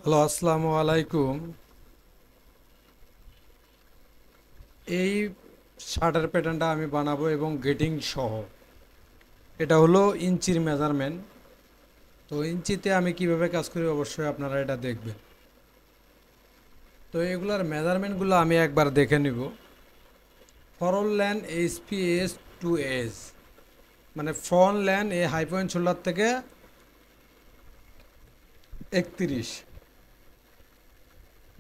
Hello, আসসালামু আলাইকুম। এই শার্টের প্যাটার্নটা আমি বানাবো এবং গেটিং সহ। এটা হলো ইঞ্চির মেজারমেন্ট। তো ইঞ্চিতে আমি কিভাবে কাজ করি অবশ্যই আপনারা এটা দেখবেন। তো এগুলার মেজারমেন্টগুলো আমি একবার দেখে নিব। ফরল ল্যান এইচপিএস টু এস, মানে ফ্রন্ট ল্যান এই হাই পয়েন্ট শোল্ডার থেকে 31,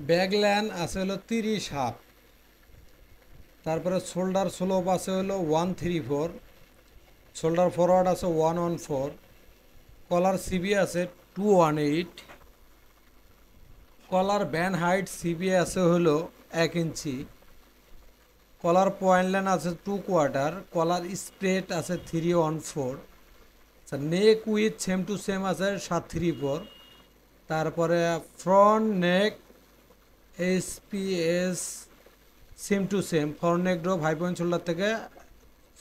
ব্যাক ল্যান আছে হলো 30 হাফ, তারপরে শোল্ডার স্লোপ আছে হলো 134, শোল্ডার ফরওয়ার্ড আছে 114, কলার সিবি আছে 218, কলার ব্যান্ড হাইট সিবি আছে হলো 1 ইঞ্চি, কলার পয়েন্ট লাইন আছে 2/4, কলার স্প্রেড আছে 314, neck width same to same আছে 734, তারপরে front neck HPS same to same, front neck drop high point shoulder থেকে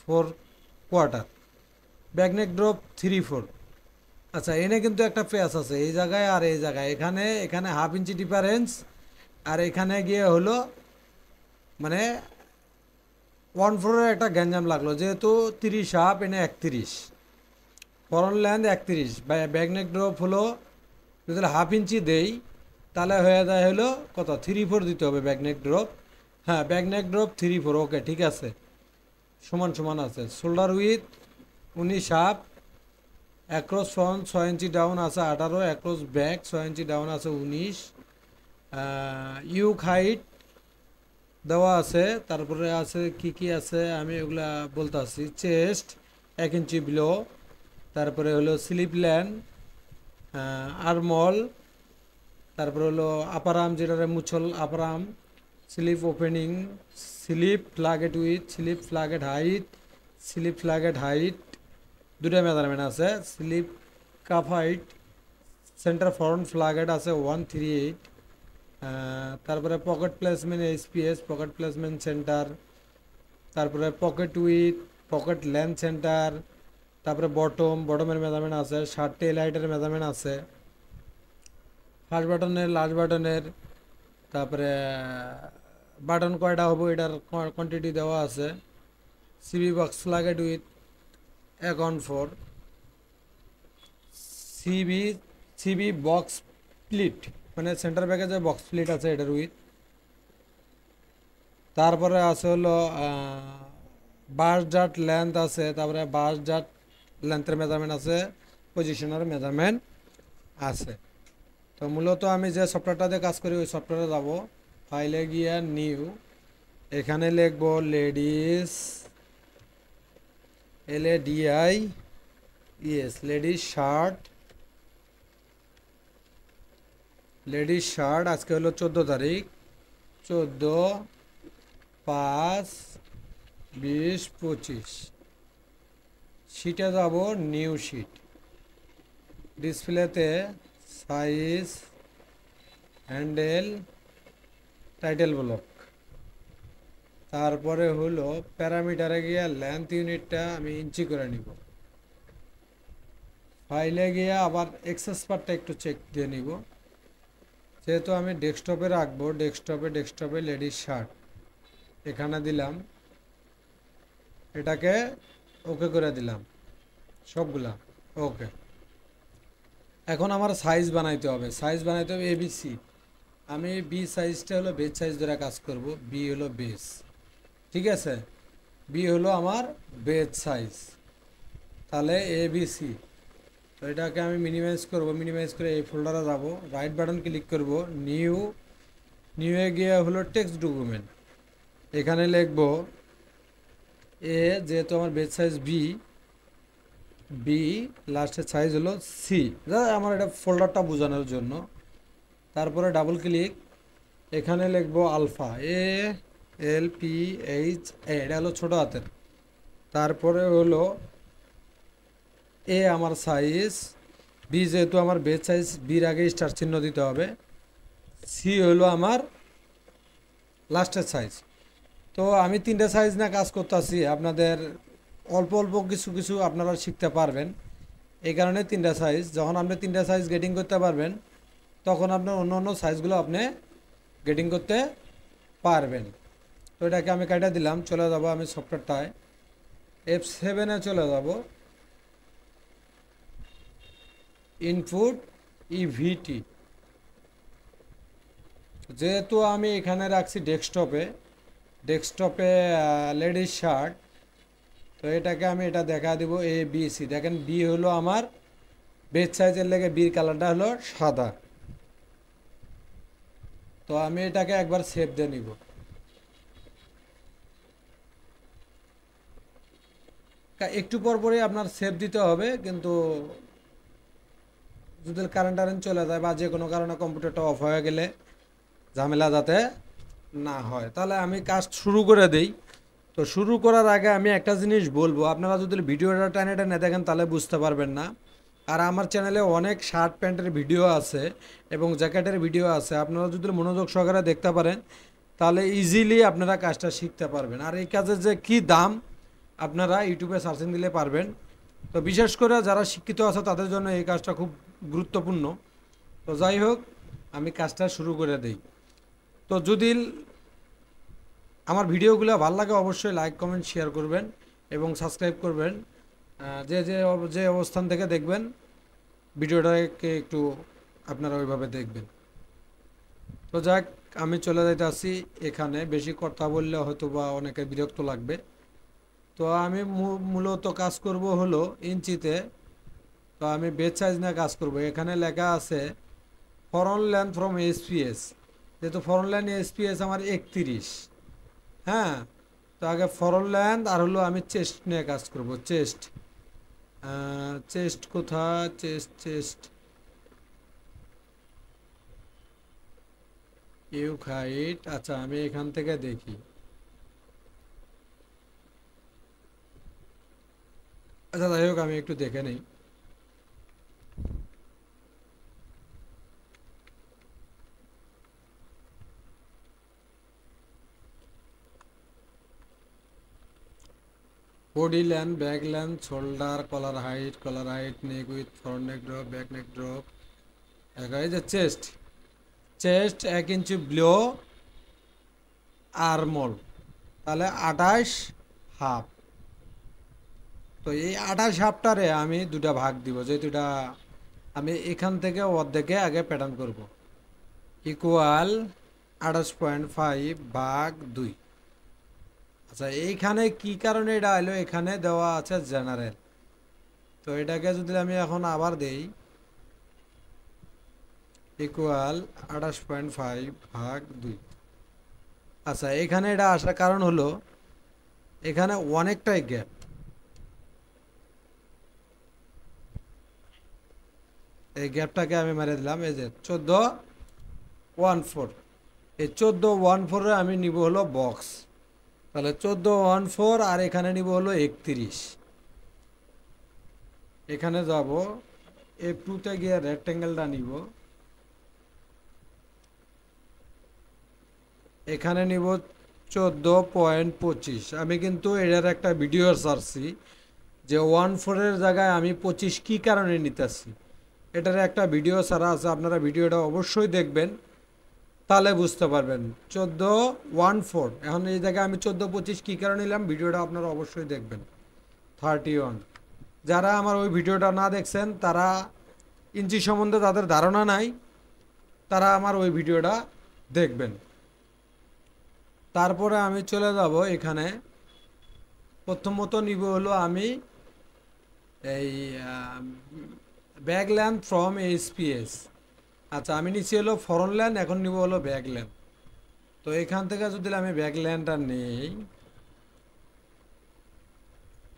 4/4, ব্যাক নেক ড্রপ 3/4। আচ্ছা, এনে কিন্তু একটা পেঁয়াজ আছে এই জায়গায় আর এই জায়গায়, এখানে এখানে 1/2 ইঞ্চি ডিফারেন্স, আর এখানে গিয়ে হলো মানে 1/4 একটা গ্যাঞ্জাম লাগলো, যেহেতু 30 হাফ এনে 31, ফরন লেন্থ 31, ব্যাকনেক ড্রপ হলো যদি 1/2 ইঞ্চি দেই তাহলে হয়ে যায় হলো কত 3/4 দিতে হবে ব্যাকনেক ড্রপ। হ্যাঁ, ব্যাকনেক ড্রপ 3/4, ওকে ঠিক আছে, সমান সমান আছে। Shoulder with 19 half, across front 6 inch down আছে 18, অ্যাক্রস ব্যাক 6 ইঞ্চি ডাউন আছে 19, ইউক হাইট দেওয়া আছে। তারপরে আছে কি কি আছে আমি এগুলা বলতে আসছি। চেস্ট 1 ইঞ্চি বিলো, তারপরে হলো স্লিপ ল্যান, আর্মল, তারপরে হলো আপার আর্ম, যেটা মুছল upper arm, sleeve opening, sleeve placket width, sleeve placket height, sleeve placket height দুটা মেজারমেন্ট আছে। Sleeve cuff height, centre front placket আছে 138, তারপরে pocket placement HPS, pocket placement centre, তারপরে pocket width, pocket length centre, তারপরে বটমের measurement আছে, shirt টেল হাইটের measurement আছে, ফার্স্ট বাটনের লাস্ট বাটনের, তারপরে বাটন কয়টা হবো এটার কোয়ান্টিটি দেওয়া আছে। CB box placket width 1/4, CB CB box split, মানে সেন্টার প্যাকেজে বক্স স্প্লিট আছে এটার উইথ। তারপরে আছে হলো বাস জাট লেন্থ আছে, তারপরে বাস জাট লেন্থের মেজারমেন্ট আছে, পজিশনের মেজারমেন্ট আছে। তো মূলত আমি যে সফটওয়্যারটাতে কাজ করি ওই সফটওয়্যারে যাব, ফাইলে গিয়ে নিউ, এখানে লিখবো ladies, LADI, yes ladies shirt, ladies shirt. আজকে হলো 14 তারিখ, 14/5/2025। শিটে যাব নিউ শিট, ডিসপ্লেতে সাইজ, হ্যান্ডেল, টাইটেল ব্লক, তারপরে হলো প্যারামিটারে গিয়ে লেন্থ ইউনিটটা আমি ইঞ্চি করে নিব। ফাইলে গিয়ে আবার এক্সেস পার্টটা একটু চেক দিয়ে নিব, যেহেতু আমি ডেস্কটপে রাখবো, ডেস্কটপে লেডিস শার্ট এখানে দিলাম, এটাকে ওকে করে দিলাম সবগুলা, ওকে। এখন আমার সাইজ বানাইতে হবে, ABC। আমি বি সাইজটা হলো বেজ সাইজ ধরে কাজ করব, বি হলো বেস, ঠিক আছে, বি হলো আমার বেজ সাইজ, তাহলে ABC। তো এটাকে আমি মিনিমাইজ করব, মিনিমাইজ করে এই ফোল্ডারে যাব, রাইট বাটন ক্লিক করব, নিউ, নিউয়ে গিয়ে হলো টেক্সট ডকুমেন্ট, এখানে লিখব যেহেতু আমার বেজ সাইজ বি, লাস্টের সাইজ হলো সি, আমার এটা ফোল্ডারটা বোঝানোর জন্য। তারপরে ডাবল ক্লিক, এখানে লিখবো আলফা, ALPHA, এটা হলো ছোটো হাতের। তারপরে হলো আমার সাইজ, বি যেহেতু আমার বেজ সাইজ, বির আগে স্টার চিহ্ন দিতে হবে, সি হলো আমার লাস্টের সাইজ। তো আমি 3টে সাইজ না কাজ করতেছি, আপনাদের অল্প অল্প কিছু কিছু আপনারা শিখতে পারবেন, এই কারণে 3টে সাইজ। যখন আপনি 3টে সাইজ গেটিং করতে পারবেন তখন আপনার অন্য অন্য সাইজগুলো আপনি গেটিং করতে পারবেন। তো এটাকে আমি কাটা দিলাম, চলে যাব আমি সফটওয়্যারটায় F7-এ চলে যাব, ইনপুট ইভিটি। যেহেতু আমি এখানে রাখছি ডেস্কটপে লেডিস শার্ট, তো এটাকে আমি এটা দেখা দিব ABC। দেখেন বি হলো আমার বেজ সাইজের লেগে বির কালারটা হলো সাদা। তো আমি এটাকে একবার সেভ দিয়ে নিব। একটু পর পরই আপনার সেভ দিতে হবে, কিন্তু যদি কারেন্ট চলে যায় বা যে কোনো কারণে কম্পিউটারটা অফ হয়ে গেলে ঝামেলা যাতে না হয়। তাহলে আমি কাজ শুরু করে দেই। তো শুরু করার আগে আমি একটা জিনিস বলবো, আপনারা যদি ভিডিওটা টেনে টেনে দেখেন তাহলে বুঝতে পারবেন না। আর আমার চ্যানেলে অনেক শার্ট প্যান্টের ভিডিও আছে এবং জ্যাকেটের ভিডিও আছে, আপনারা যদি মনোযোগ সহকারে দেখতে পারেন তাহলে ইজিলি আপনারা কাজটা শিখতে পারবেন। আর এই কাজের যে কি দাম আপনারা ইউটিউবে সার্চিং দিলে পারবেন। তো বিশেষ করে যারা শিক্ষিত আছে তাদের জন্য এই কাজটা খুব গুরুত্বপূর্ণ। তো যাই হোক, আমি কাজটা শুরু করে দেই। তো যদি আমার ভিডিওগুলো ভালো লাগে অবশ্যই লাইক কমেন্ট শেয়ার করবেন এবং সাবস্ক্রাইব করবেন। যে যে যে অবস্থান থেকে দেখবেন ভিডিওটাকে একটু আপনারা ওইভাবে দেখবেন। তো যাক, আমি চলে যাইতে আসি। এখানে বেশি কথা বললে হয়তো বা অনেকে বিরক্ত লাগবে। তো আমি মূলত কাজ করব হলো ইঞ্চিতে। তো আমি বেজ সাইজ নিয়ে কাজ করব। এখানে লেখা আছে ফরন লেন্থ ফ্রম এসপিএস, যেহেতু ফরন লেন্থ এসপিএস আমার 31। হ্যাঁ, তো আগে ফরন লেন্থ আর হলো আমি চেস্ট নিয়ে কাজ করব। চেস্ট কোথায়? Chest you height. আচ্ছা, আমি এখান থেকে দেখি। আচ্ছা যাই হোক, আমি একটু দেখে নেই। Body length, back length, shoulder, collar height, neck width, front neck drop, back neck drop. এই যে চেস্ট 1 ইঞ্চি বিলো আর্মল, তাহলে 28 হাফ। তো এই 28 হাফটারে আমি দুটা ভাগ দিব, যেহেতু এটা আমি এখান থেকে অর্ধেকে আগে প্যাটার্ন করব। ইকুয়াল 28.5 ভাগ 2। আচ্ছা, এইখানে কি কারণে এটা এলো? এখানে দেওয়া আছে জেনারেল। তো এটাকে যদি আমি এখন আবার দেই, ইকুয়াল 28.5 ভাগ 2। আচ্ছা, এখানে এটা আসার কারণ হলো এখানে অনেকটাই গ্যাপ। এই গ্যাপটাকে আমি মেরে দিলাম। এই যে 14.14, এই 14.14-এ আমি নিব হলো বক্স। তাহলে 14.14 আর এখানে নিব হলো 31। এখানে যাব F2-তে গিয়ে রেক্টেঙ্গেলটা নিব, এখানে নিব 14.25। আমি কিন্তু এটার একটা ভিডিও ছাড়ছি যে 14-এর জায়গায় আমি 25 কী কারণে নিতেছি। এটার একটা ভিডিও ছাড়া আছে, আপনারা ভিডিওটা অবশ্যই দেখবেন, তাহলে বুঝতে পারবেন। 14.14, এখন এই জায়গায় আমি 14.25 কী কারণে নিলাম, ভিডিওটা আপনারা অবশ্যই দেখবেন। 31। যারা আমার ওই ভিডিওটা না দেখছেন, তারা ইঞ্চি সম্বন্ধে তাদের ধারণা নাই, তারা আমার ওই ভিডিওটা দেখবেন। তারপরে আমি চলে যাব এখানে। প্রথমত নিব হলো আমি এই ব্যাক লেন্থ ফ্রম এসপিএস। আচ্ছা, আমি নিচ্ছি হলো ফরন লেন্থ, এখন নিব হলো ব্যাক লেন্থ। তো এখান থেকে যদি আমি ব্যাক লেন্থটা নেই,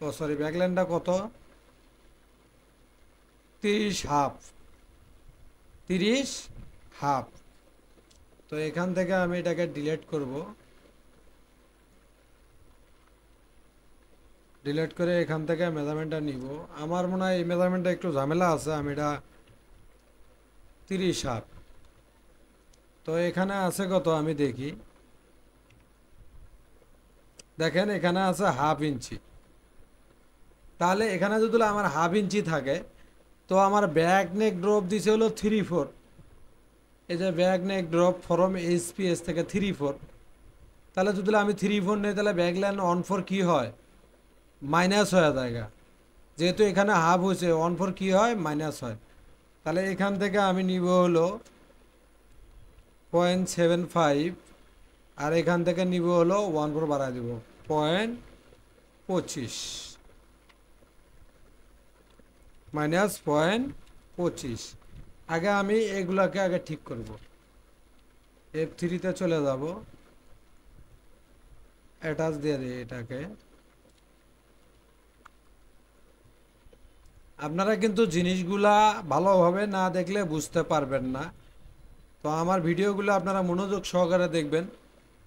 ও সরি, ব্যাক লেন্থটা কত? 30 হাফ। 30 হাফ। তো এখান থেকে আমি এটাকে ডিলিট করব। ডিলিট করে এখান থেকে মেজারমেন্টটা নিব। আমার মনে হয় এই মেজারমেন্টটা একটু ঝামেলা আছে, আমি এটা 30 হাফ। তো এখানে আছে কত আমি দেখি। দেখেন এখানে আছে হাফ ইঞ্চি। তাহলে এখানে যদি আমার হাফ ইঞ্চি থাকে, তো আমার ব্যাক নেক ড্রপ দিছে হলো 3/4। এই যে back neck drop form HPS থেকে 3-4, তাহলে যদি আমি 3-4 নেই তাহলে ব্যাক লাইন 1-4 কি হয়, মাইনাস হয়ে যায়। যেহেতু এখানে হাফ হয়েছে 1-4 কি হয়, মাইনাস হয়। তাহলে এখান থেকে আমি নিব হলো 0.75, আর এখান থেকে নিব হলো 1-4 বাড়াই দিব 0.25 মাইনাস 0.25। আগে আমি এগুলাকে আগে ঠিক করব। F3-তে চলে যাব, অ্যাটাচ দিয়ে দিই এটাকে। আপনারা কিন্তু জিনিসগুলা ভালোভাবে না দেখলে বুঝতে পারবেন না। তো আমার ভিডিওগুলো আপনারা মনোযোগ সহকারে দেখবেন।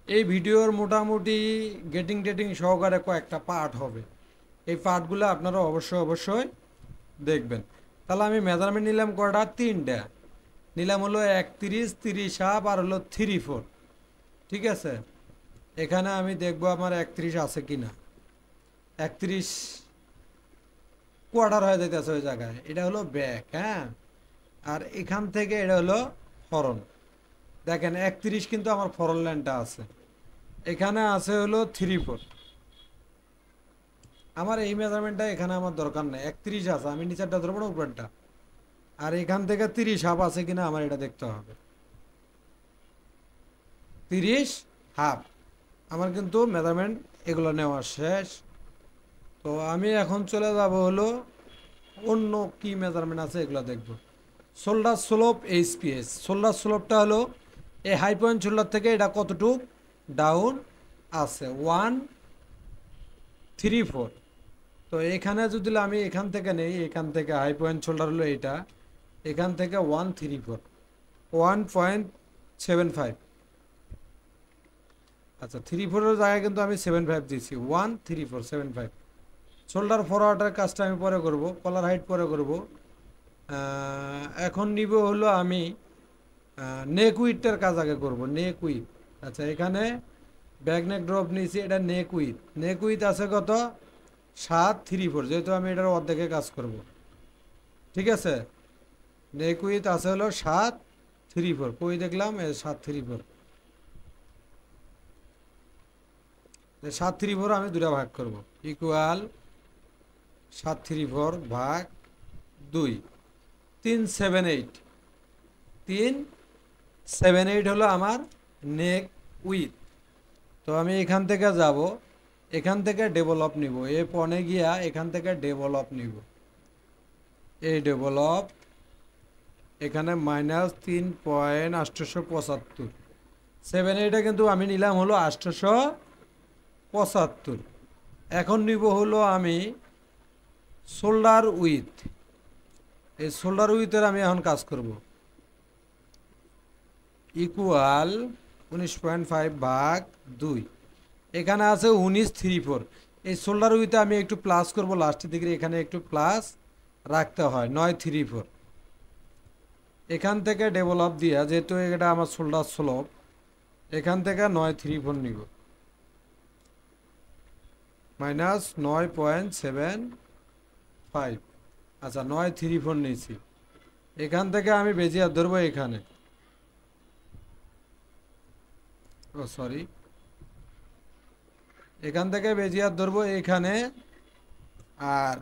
এই ভিডিওর মোটামুটি গেটিং সহকারে কয়েকটা পার্ট হবে, এই পার্টগুলো আপনারা অবশ্যই দেখবেন। তাহলে আমি মেজারমেন্ট নিলাম কয়টা, 3টা নিলাম, হলো 31, 30 হাফ আর হলো 3-4। ঠিক আছে, এখানে আমি দেখব আমার 31 আছে কিনা। 31 কোয়ার্টার হয়ে যাইতেছে ওই জায়গায়, এটা হলো ব্যাক। হ্যাঁ, আর এখান থেকে এটা হলো ফরন। দেখেন 31 কিন্তু আমার ফরন লাইনটা আছে, এখানে আছে হলো 3-4। আমার এই মেজারমেন্টটা এখানে আমার দরকার নেই, 31 আছে, আমি নিচেরটা ধরবো না উপরেরটা। আর এখান থেকে 30 হাফ আছে কিনা আমার এটা দেখতে হবে। 30 হাফ আমার কিন্তু মেজারমেন্ট এগুলো নেওয়া শেষ। তো আমি এখন চলে যাব হলো অন্য কি মেজারমেন্ট আছে এগুলো দেখব। শোল্ডার স্লোপ এইচপিএস, শোল্ডার স্লোপটা হলো এই হাই পয়েন্ট শোল্ডার থেকে এটা কতটুক ডাউন আছে, 1-3-4। তো এখানে যদি আমি এখান থেকে নেই, এখান থেকে হাই পয়েন্ট শোল্ডার হলো এটা, এখান থেকে 1-3-4 1.75। আচ্ছা, 3-4-এর জায়গায় কিন্তু আমি 7-5 দিয়েছি, 1-3-4-7-5। শোল্ডার ফরওয়ার্ডের কাজটা আমি পরে করব, কলার হাইট পরে করব। এখন নিব হলো আমি নেক উইথটার কাজ আগে করব, নেক উইথ। আচ্ছা, এখানে ব্যাক নেক ড্রপ নিয়েছি, এটা নেক উইথ আছে কত, 7-3-4, যেহেতু আমি এটার অর্ধেকে কাজ করব। ঠিক আছে, নেক উইথ আছে হলো 7-3-4, কই দেখলাম 7-3-4, 7-3-4 আমি দুটা ভাগ করব, ইকুয়াল 7-3-4 ভাগ 2, 3-7-8, 3-7-8 হলো আমার নেক উইথ। তো আমি এখান থেকে যাব, এখান থেকে ডেভেলপ নিব, এ পনে গিয়া এখান থেকে ডেভেলপ নিব, এই ডেভেলপ এখানে -3.875। 7-8 কিন্তু আমি নিলাম হলো 875। এখন নিব হলো আমি শোল্ডার উইথ, এই শোল্ডার উইথের আমি এখন কাজ করব, ইকুয়াল 19.5 ভাগ 2, এখানে আছে 19-3-4। এই শোল্ডার উইথে আমি একটু প্লাস করব লাস্টের দিকে, এখানে একটু প্লাস রাখতে হয়, 9-3-4। এখান থেকে ডেভেলপ দিয়া, যেহেতু এটা আমার শোল্ডার স্লোপ, এখান থেকে 9-3-4 নিব, -9.75। আচ্ছা, 9-3-4 নিয়েছি, এখান থেকে আমি বেজিয়ার ধরবো এখানে, ও সরি, এখান থেকে বেজিয়ার ধরবো এখানে, আর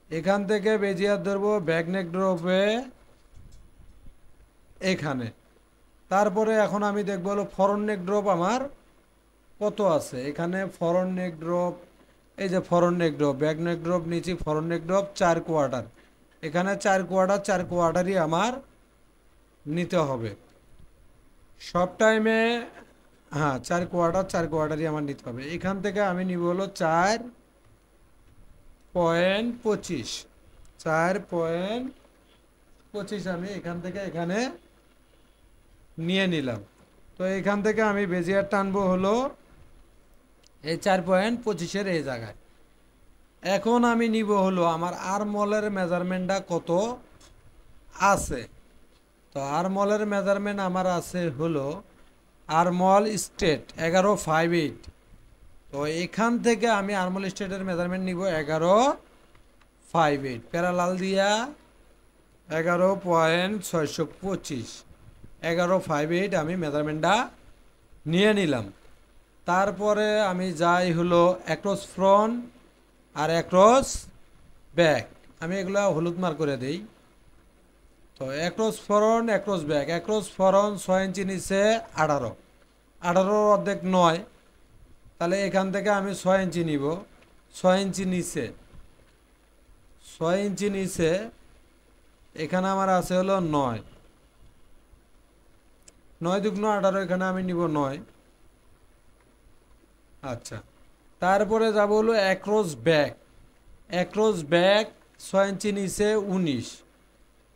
এখান থেকে বেজিয়ার ধরবো ব্যাক নেক ড্রপে এখানে। তারপরে এখন আমি দেখবো হলো ফরন নেক ড্রপ আমার কত আছে। এখানে ফরন নেক ড্রপ, এই যে front neck drop, back neck drop নিচে, ফরন নেক ড্রপ 4 কোয়ার্টার, এখানে 4 কোয়ার্টার, 4 কোয়ার্টারই আমার নিতে হবে সব টাইমে। হ্যাঁ, 4 কোয়ার্টার, 4 কোয়ার্টারই আমার নিতে হবে। এখান থেকে আমি নিব হলো 4.25, 4.25 আমি এখান থেকে এখানে নিয়ে নিলাম। তো এখান থেকে আমি বেজিয়ার টানবো হলো এই 4.25-এর এই জায়গায়। এখন আমি নিব হলো আমার আর্মহোলের মেজারমেন্টটা কত আছে। তো আর্মহোলের মেজারমেন্ট আমার আছে হলো আর্মহোল স্ট্রেট 11.58। তো এখান থেকে আমি আর্মহোল স্ট্রেটের মেজারমেন্ট নিব 11.58, প্যারালাল দিয়া 11.625, 1158 আমি মেজারমেন্টটা নিয়ে নিলাম। তারপরে আমি যাই হলো অ্যাক্রস ফ্রন্ট আর অ্যাক্রস ব্যাক, আমি এগুলো হলুদ মার্ক করে দিই। তো across front across back, across front 6 ইঞ্চি নিচে 18, 18 অর্ধেক 9, তাহলে এখান থেকে আমি 6 ইঞ্চি নিব। 6 ইঞ্চি নিচে, 6 ইঞ্চি নিচে এখানে আমার আছে হলো 9, 9 দুগুণ 18, এখানে আমি নিব 9। আচ্ছা, তারপরে যাব হলো অ্যাক্রস ব্যাক, অ্যাক্রস ব্যাক 6 ইঞ্চি নিচে 19,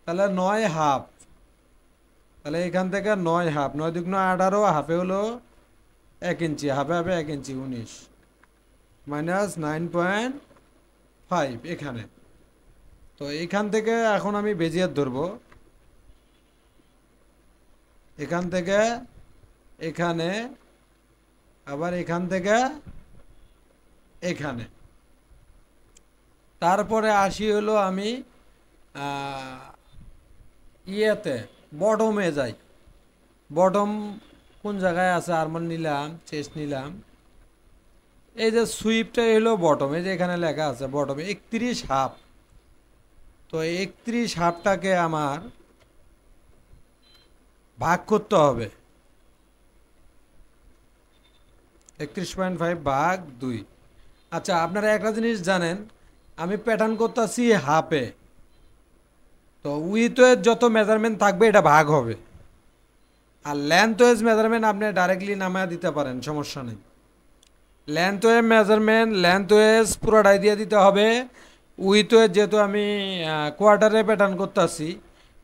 তাহলে 9 হাফ, তাহলে এখান থেকে 9 হাফ, 9 দুগুণ 18, হাফে হলো 1 ইঞ্চি, হাফে হাফে 1 ইঞ্চি 19 মাইনাস 9.5 এখানে। তো এখান থেকে এখন আমি বেজিয়ার ধরবো, এখান থেকে এখানে, আবার এখান থেকে এখানে। তারপরে আসি হলো আমি ইয়েতে বটমে যাই। বটম কোন জায়গায় আছে, আর্মার নিলাম, চেস্ট নিলাম, এই যে সুইপটাই হলো বটম, এই যে এখানে লেখা আছে বটমে 31 হাফ। তো 31 হাফটাকে আমার ভাগ করতে হবে, 31.5 ভাগ 2। আচ্ছা, আপনারা একটা জিনিস জানেন, আমি প্যাটার্ন করতেছি হাফে, তো উইথ ওয়েজ যত মেজারমেন্ট থাকবে এটা ভাগ হবে, আর লেন্থ ওয়েজ মেজারমেন্ট আপনি ডাইরেক্টলি নামায় দিতে পারেন, সমস্যা নেই। Length wise measurement length wise পুরোটাই দিয়ে দিতে হবে। উইথ ওয়েজ যেহেতু আমি কোয়ার্টারে প্যাটার্ন করতেছি,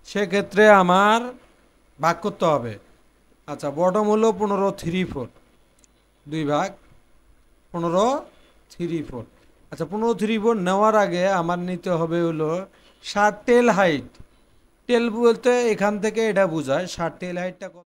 সেক্ষেত্রে আমার ভাগ করতে হবে। আচ্ছা, বটম হলো 15/3/4, 2 ভাগ 15/3/4। আচ্ছা, 15/3/4 নেওয়ার আগে আমার নিতে হবে হলো শার্ট টেল হাইট। টেল বলতে এখান থেকে এটা বোঝায় শার্ট টেল হাইটটা